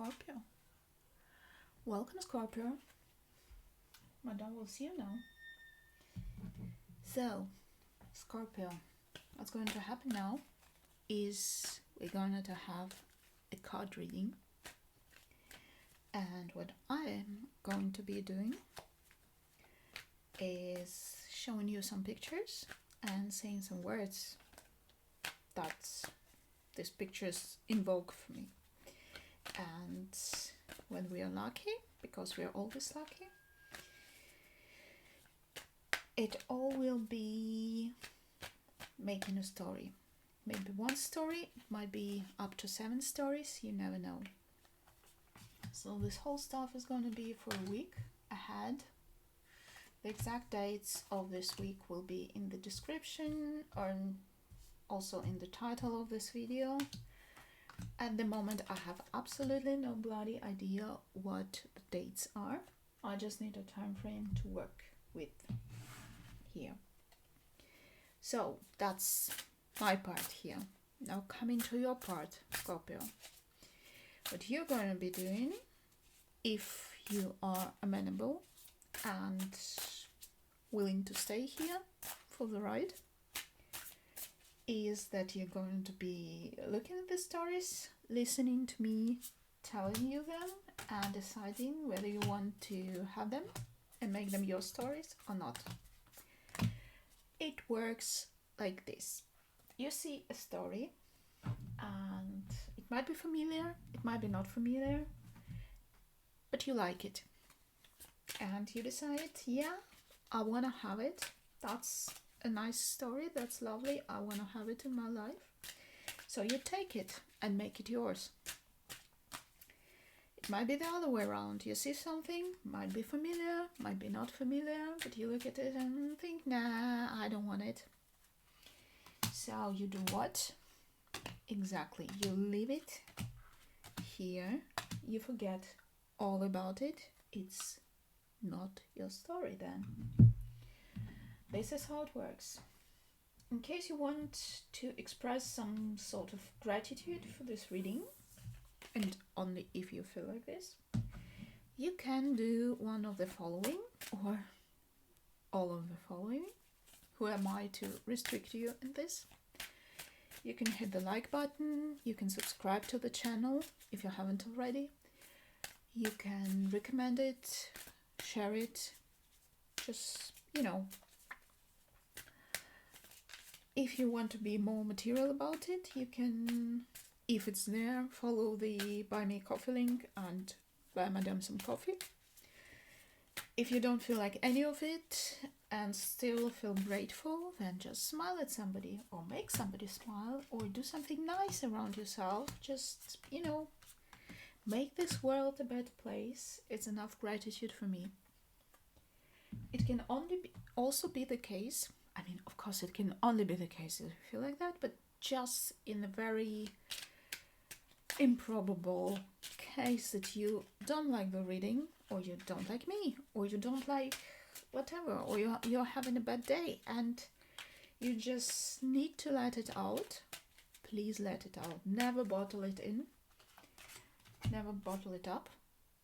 Scorpio. Welcome, Scorpio. Madame will see you now. So, Scorpio, what's going to happen now is we're going to have a card reading. And what I am going to be doing is showing you some pictures and saying some words that these pictures invoke for me. And when we are lucky, because we are always lucky, it all will be making a story. Maybe one story, it might be up to 7 stories, you never know. So this whole stuff is going to be for a week ahead. The exact dates of this week will be in the description or also in the title of this video. At the moment I have absolutely no bloody idea what the dates are. I just need a time frame to work with here. So that's my part here. Now coming to your part, Scorpio. What you're going to be doing, if you are amenable and willing to stay here for the ride, is that you're going to be looking at the stories, listening to me, telling you them, and deciding whether you want to have them and make them your stories or not. It works like this. You see a story and it might be familiar, it might be not familiar, but you like it. And you decide, yeah, I want to have it. That's a nice story, that's lovely, I want to have it in my life. So you take it and make it yours. It might be the other way around. You see something, might be familiar, might be not familiar, but you look at it and think, nah, I don't want it. So you do what? Exactly, you leave it here, you forget all about it. It's not your story then. This is how it works. In case you want to express some sort of gratitude for this reading, and only if you feel like this, you can do one of the following or all of the following. Who am I to restrict you in this? You can hit the like button, you can subscribe to the channel if you haven't already, you can recommend it, share it, just, you know. If you want to be more material about it, you can, if it's there, follow the Buy Me Coffee link and buy Madame some coffee. If you don't feel like any of it and still feel grateful, then just smile at somebody or make somebody smile or do something nice around yourself. Just, you know, make this world a better place. It's enough gratitude for me. It can also be the case, I mean, of course it can only be the case if you feel like that, but just in a very improbable case that you don't like the reading, or you don't like me, or you don't like whatever, or you're having a bad day and you just need to let it out, please let it out. Never bottle it in, never bottle it up.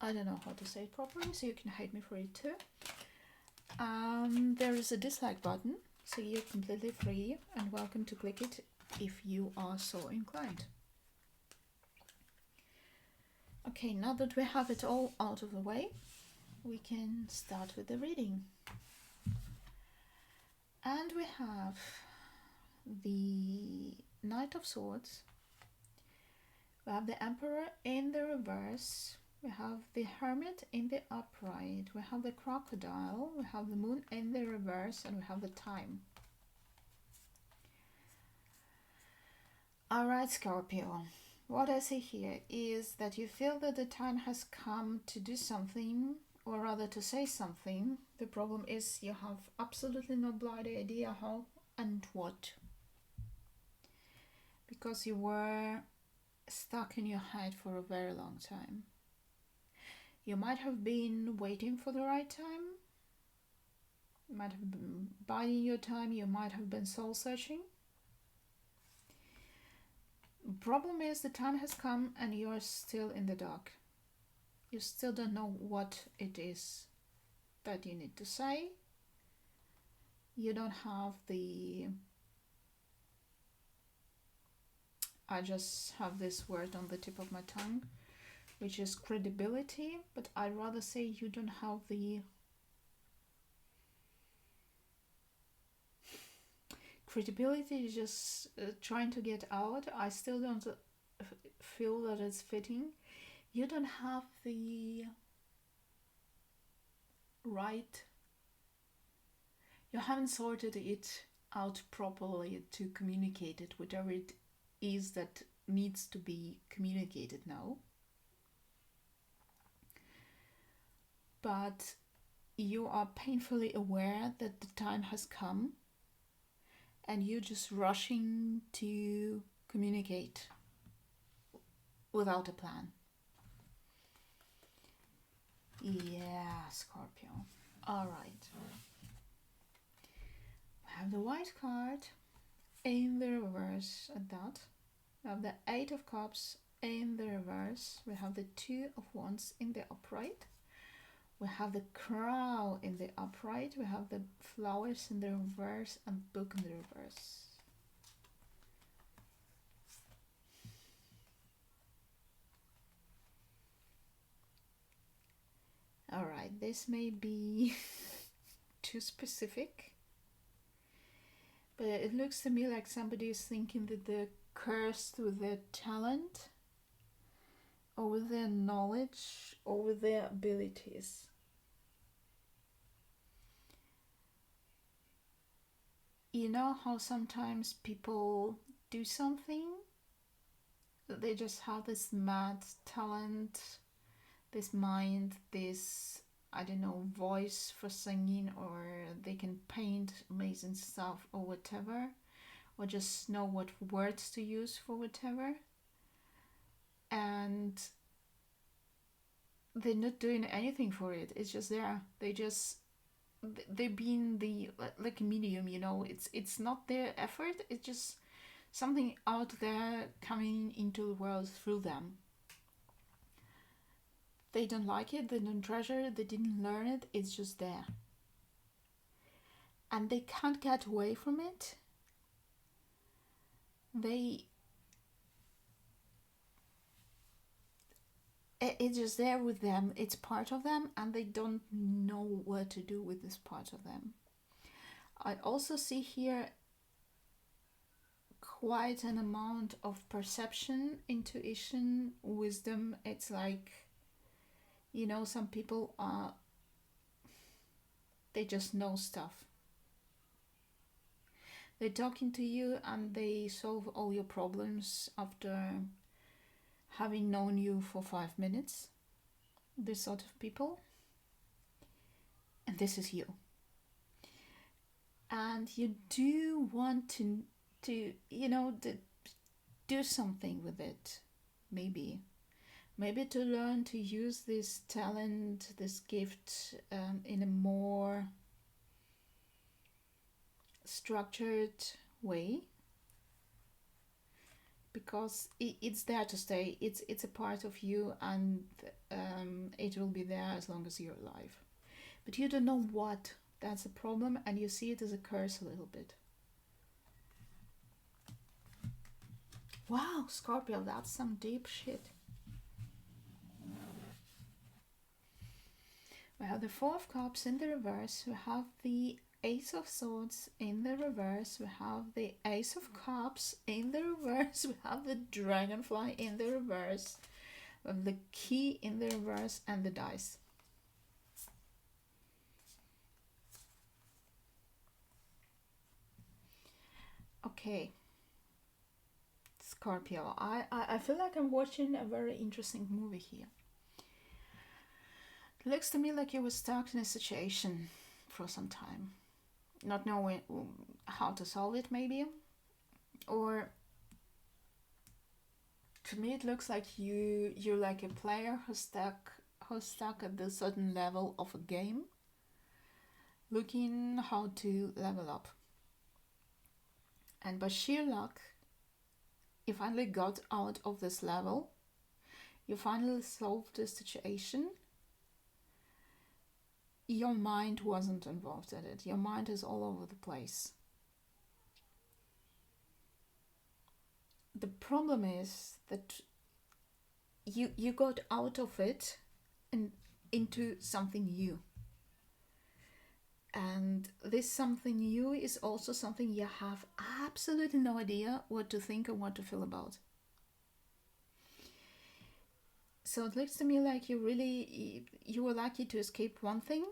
I don't know how to say it properly, so you can hate me for it too. There is a dislike button, so you're completely free and welcome to click it if you are so inclined. Okay, now that we have it all out of the way, we can start with the reading. And we have the Knight of Swords, we have the Emperor in the reverse, we have the Hermit in the upright, we have the Crocodile, we have the Moon in the reverse, and we have the Time. Alright, Scorpio, what I see here is that you feel that the time has come to do something, or rather to say something. The problem is you have absolutely no bloody idea how and what. Because you were stuck in your head for a very long time. You might have been waiting for the right time. You might have been biding your time. You might have been soul searching. Problem is the time has come and you are still in the dark. You still don't know what it is that you need to say. You don't have the... I just have this word on the tip of my tongue, which is credibility, but I'd rather say you don't have the... Credibility is just trying to get out. I still don't feel that it's fitting. You don't have the right... You haven't sorted it out properly to communicate it, whatever it is that needs to be communicated now. But you are painfully aware that the time has come and you're just rushing to communicate without a plan. Yeah, Scorpio. All right. We have the white card in the reverse at that. We have the 8 of Cups in the reverse. We have the 2 of Wands in the upright. We have the Crown in the upright. We have the flowers in the reverse and book in the reverse. Alright, this may be too specific, but it looks to me like somebody is thinking that they're cursed with their talent, or with their knowledge, or with their abilities. You know how sometimes people do something, that they just have this mad talent, this mind, this, I don't know, voice for singing, or they can paint amazing stuff or whatever, or just know what words to use for whatever, and they're not doing anything for it. It's just there. They're being the, like a medium, you know. It's not their effort, it's just something out there coming into the world through them. They don't like it, they don't treasure it, they didn't learn it, it's just there. And they can't get away from it. It's just there with them, it's part of them, and they don't know what to do with this part of them. I also see here quite an amount of perception, intuition, wisdom. It's like, you know, some people are, they just know stuff. They're talking to you and they solve all your problems after having known you for 5 minutes. This sort of people. And this is you. And you do want to you know, do something with it. Maybe to learn to use this talent, this gift, in a more structured way, because it's there to stay. It's a part of you, and it will be there as long as you're alive. But you don't know what. That's a problem, and you see it as a curse a little bit. Wow, Scorpio, that's some deep shit. We have the 4 of Cups in the reverse. We have the Ace of Swords in the reverse. We have the Ace of Cups in the reverse. We have the Dragonfly in the reverse. We have the Key in the reverse and the dice. Okay. Scorpio, I feel like I'm watching a very interesting movie here. It looks to me like you were stuck in a situation for some time, not knowing how to solve it, maybe. Or to me it looks like you're like a player who's stuck at the certain level of a game, looking how to level up. And by sheer luck, you finally got out of this level. You finally solved the situation. Your mind wasn't involved in it. Your mind is all over the place. The problem is that you got out of it and into something new. And this something new is also something you have absolutely no idea what to think and what to feel about. So it looks to me like you were lucky to escape one thing,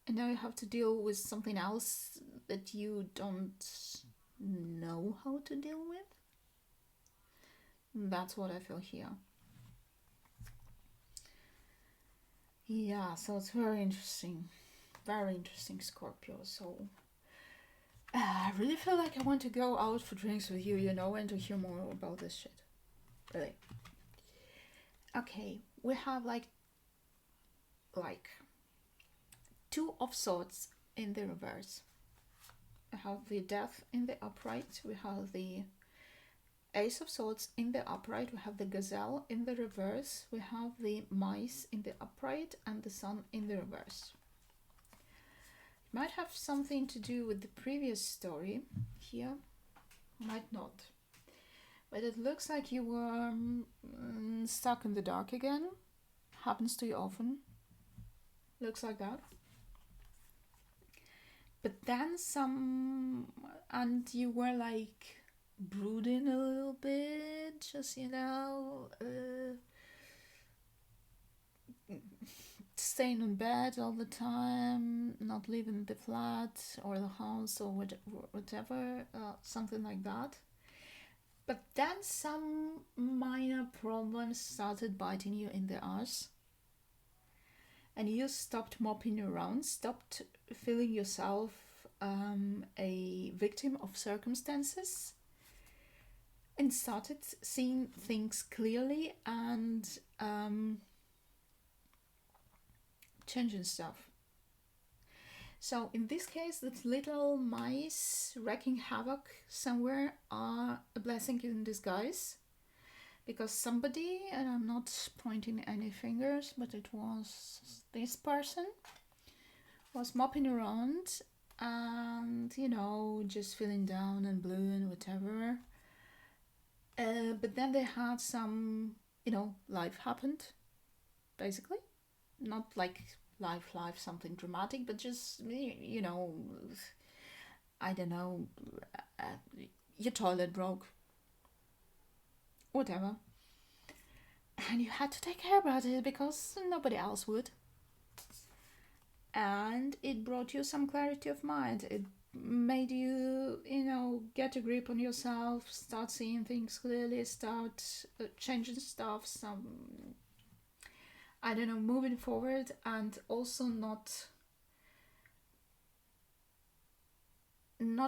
and now you have to deal with something else that you don't know how to deal with. That's what I feel here. Yeah, so it's very interesting, Scorpio. So I really feel like I want to go out for drinks with you, and to hear more about this shit. Really. Okay, we have like Two of Swords in the reverse. We have the Death in the upright. We have the Ace of Swords in the upright. We have the Gazelle in the reverse. We have the Mice in the upright and the Sun in the reverse. It might have something to do with the previous story here. Might not. But it looks like you were stuck in the dark again. Happens to you often. Looks like that. But then and you were like brooding a little bit, just, staying in bed all the time, not leaving the flat or the house or whatever, something like that. But then some minor problems started biting you in the ass. And you stopped mopping around, stopped feeling yourself a victim of circumstances, and started seeing things clearly and changing stuff. So in this case, the little mice wreaking havoc somewhere are a blessing in disguise. Because somebody, and I'm not pointing any fingers, but it was this person, was mopping around and, just feeling down and blue and whatever. But then they had some, life happened, basically. Not like life, something dramatic, but just, I don't know, your toilet broke. Whatever. And you had to take care about it because nobody else would. And it brought you some clarity of mind. It made you, get a grip on yourself, start seeing things clearly, start changing stuff, moving forward, and also not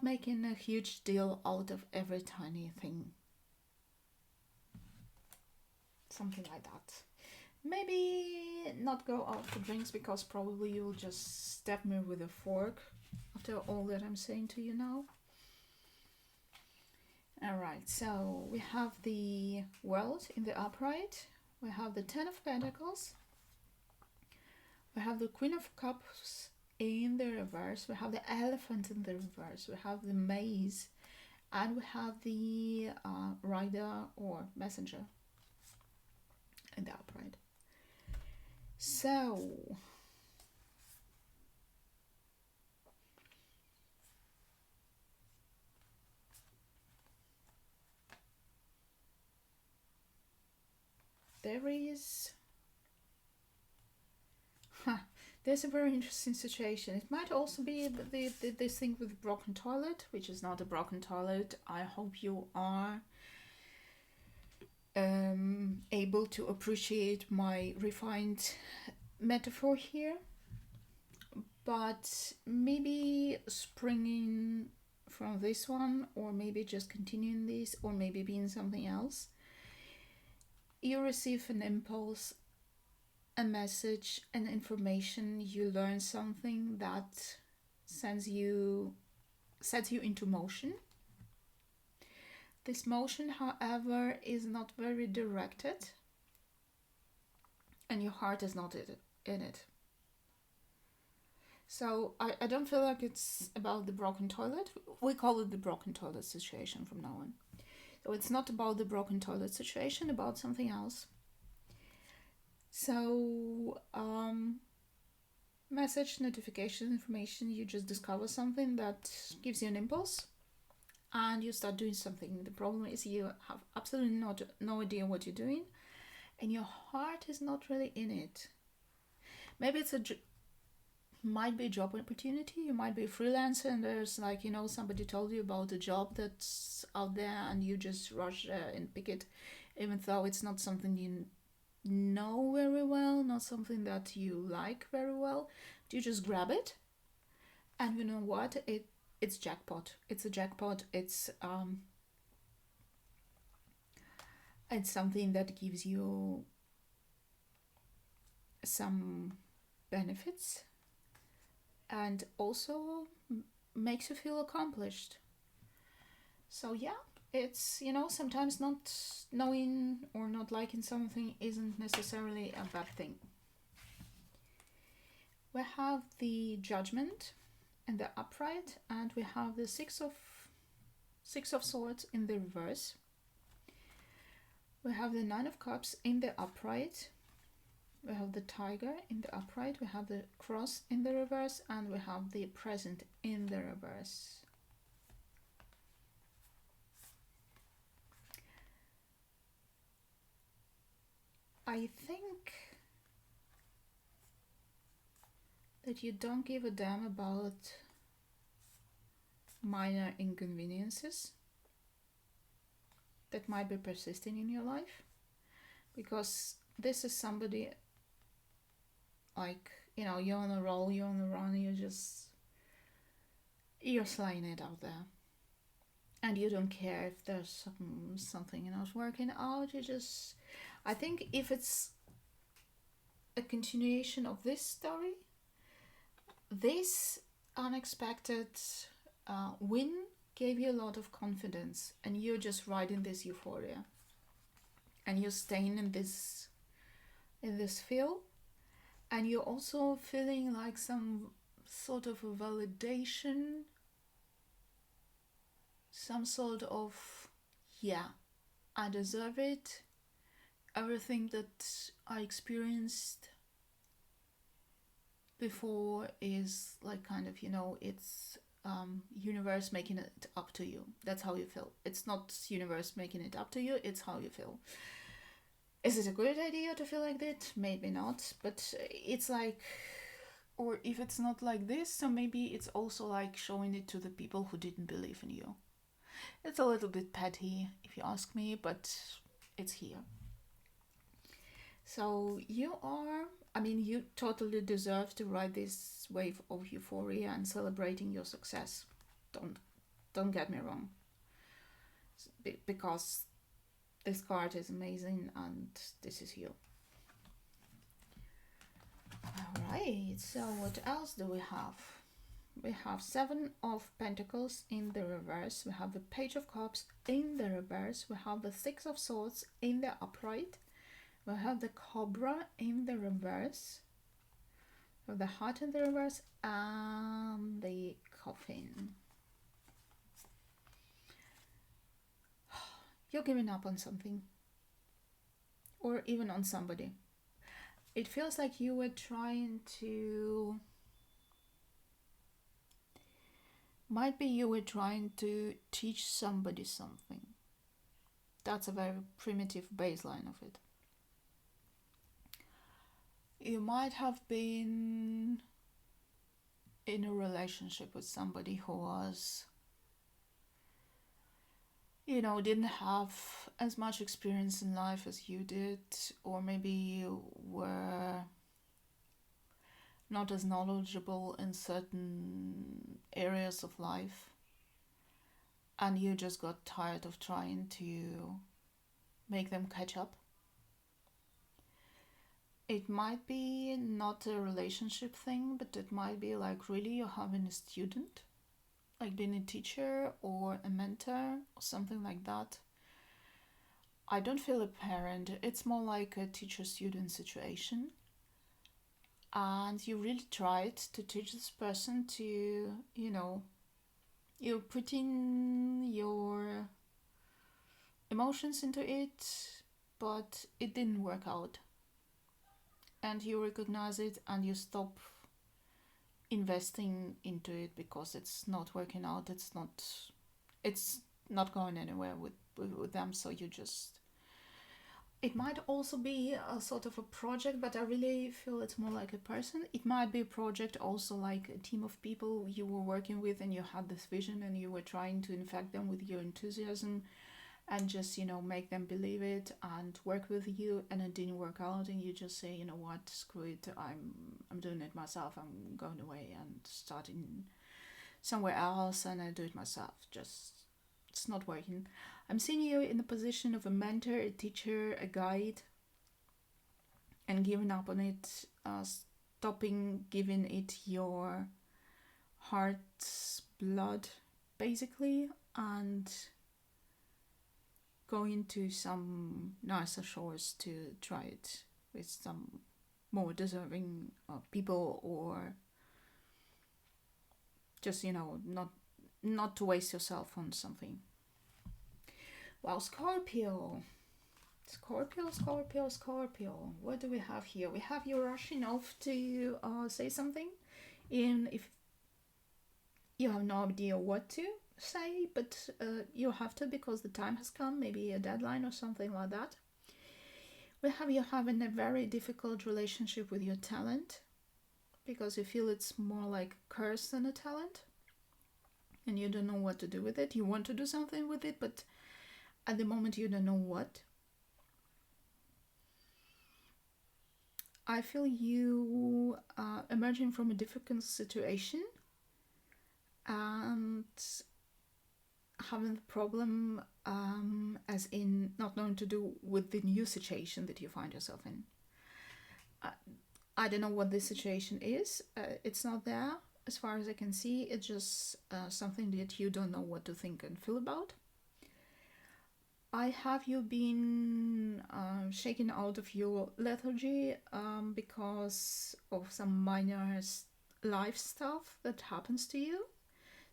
making a huge deal out of every tiny thing. Something like that. Maybe not go out for drinks because probably you'll just stab me with a fork after all that I'm saying to you now. Alright, so we have the World in the upright. We have the Ten of Pentacles. We have the Queen of Cups in the reverse. We have the Elephant in the reverse. We have the Maze. And we have the Rider or Messenger in the upright. So there's a very interesting situation. It might also be this thing with broken toilet, which is not a broken toilet. I hope you are able to appreciate my refined metaphor here, but maybe springing from this one, or maybe just continuing this, or maybe being something else, you receive an impulse, a message, an information, you learn something that sets you into motion. This motion, however, is not very directed. and your heart is not in it. So I don't feel like it's about the broken toilet. We call it the broken toilet situation from now on. So it's not about the broken toilet situation, about something else. So message, notification, information, you just discover something that gives you an impulse and you start doing something. The problem is you have absolutely no idea what you're doing and your heart is not really in it. Maybe it's might be a job opportunity. You might be a freelancer and there's like, somebody told you about a job that's out there and you just rush and pick it, even though it's not something you know very well, not something that you like very well. You just grab it, and you know what? It's jackpot. It's a jackpot. It's something that gives you some benefits and also makes you feel accomplished. So yeah, it's, sometimes not knowing or not liking something isn't necessarily a bad thing. We have the Judgment in the upright, and we have the Six of Swords in the reverse. We have the Nine of Cups in the upright. We have the Tiger in the upright. We have the Cross in the reverse, and we have the Present in the reverse. I think that you don't give a damn about minor inconveniences that might be persisting in your life, because this is somebody like, you're on a roll, you're on a run, you're slaying it out there. And you don't care if there's something not working out. I think if it's a continuation of this story, this unexpected win gave you a lot of confidence, and you're just riding this euphoria, and you're staying in this feel, and you're also feeling like some sort of a validation, some sort of, yeah, I deserve it. Everything that I experienced before is like kind of, it's universe making it up to you. That's how you feel. It's not universe making it up to you, it's how you feel. Is it a good idea to feel like that? Maybe not, but it's like, or if it's not like this, so maybe it's also like showing it to the people who didn't believe in you. It's a little bit petty if you ask me, but it's here. So you totally deserve to ride this wave of euphoria and celebrating your success. Don't get me wrong. Because this card is amazing and this is you. Alright, so what else do we have? We have Seven of Pentacles in the reverse. We have the Page of Cups in the reverse. We have the Six of Swords in the upright. We have the Cobra in the reverse. We have the Heart in the reverse and the Coffin. You're giving up on something, or even on somebody. It feels like you were trying to... Might be you were trying to teach somebody something. That's a very primitive baseline of it. You might have been in a relationship with somebody who was, didn't have as much experience in life as you did, or maybe you were not as knowledgeable in certain areas of life, and you just got tired of trying to make them catch up. It might be not a relationship thing, but it might be like really you're having a student, like being a teacher or a mentor or something like that. I don't feel a parent. It's more like a teacher-student situation. And you really tried to teach this person to, you put in your emotions into it, but it didn't work out. And you recognize it and you stop investing into it because it's not working out. It's not going anywhere with them. So you just, it might also be a sort of a project, but I really feel it's more like a person. It might be a project also like a team of people you were working with and you had this vision and you were trying to infect them with your enthusiasm and just, make them believe it and work with you, and it didn't work out and you just say, you know what, screw it, I'm doing it myself, I'm going away and starting somewhere else and I do it myself. Just, it's not working. I'm seeing you in the position of a mentor, a teacher, a guide, and giving up on it, stopping giving it your heart's blood, basically, and going to some nicer shores to try it with some more deserving people, or just, not to waste yourself on something. Well, Scorpio. Scorpio. What do we have here? We have you rushing off to say something, even if you have no idea what to say, but you have to because the time has come, maybe a deadline or something like that. We have you having a very difficult relationship with your talent because you feel it's more like a curse than a talent and you don't know what to do with it. You want to do something with it, but at the moment you don't know what. I feel you emerging from a difficult situation and having the problem as in not knowing to do with the new situation that you find yourself in. I don't know what this situation is. It's not there as far as I can see. It's just something that you don't know what to think and feel about. I have you been shaken out of your lethargy because of some minor life stuff that happens to you.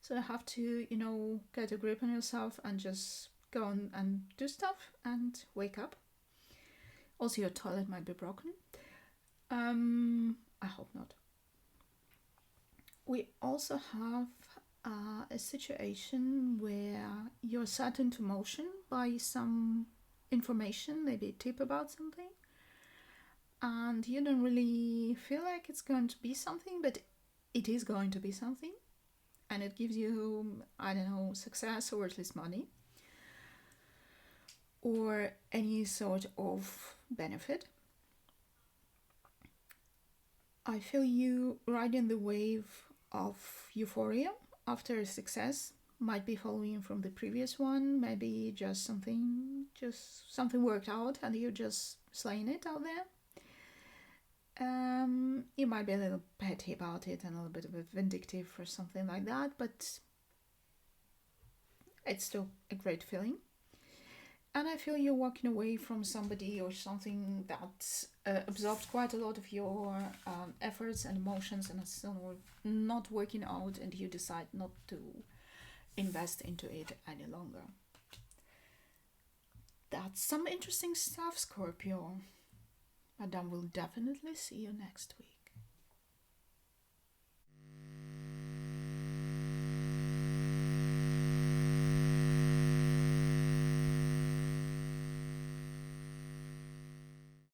So you have to, get a grip on yourself and just go on and do stuff and wake up. Also, your toilet might be broken. I hope not. We also have a situation where you're set into motion by some information, maybe a tip about something, and you don't really feel like it's going to be something, but it is going to be something, and it gives you, I don't know, success or at least money or any sort of benefit. I feel you riding the wave of euphoria after a success, might be following from the previous one, maybe just something worked out and you're just slaying it out there. You might be a little petty about it and a little bit of a vindictive or something like that, but it's still a great feeling. And I feel you're walking away from somebody or something that absorbed quite a lot of your efforts and emotions, and it's still not working out, and you decide not to invest into it any longer. That's some interesting stuff, Scorpio. Madame will definitely see you next week.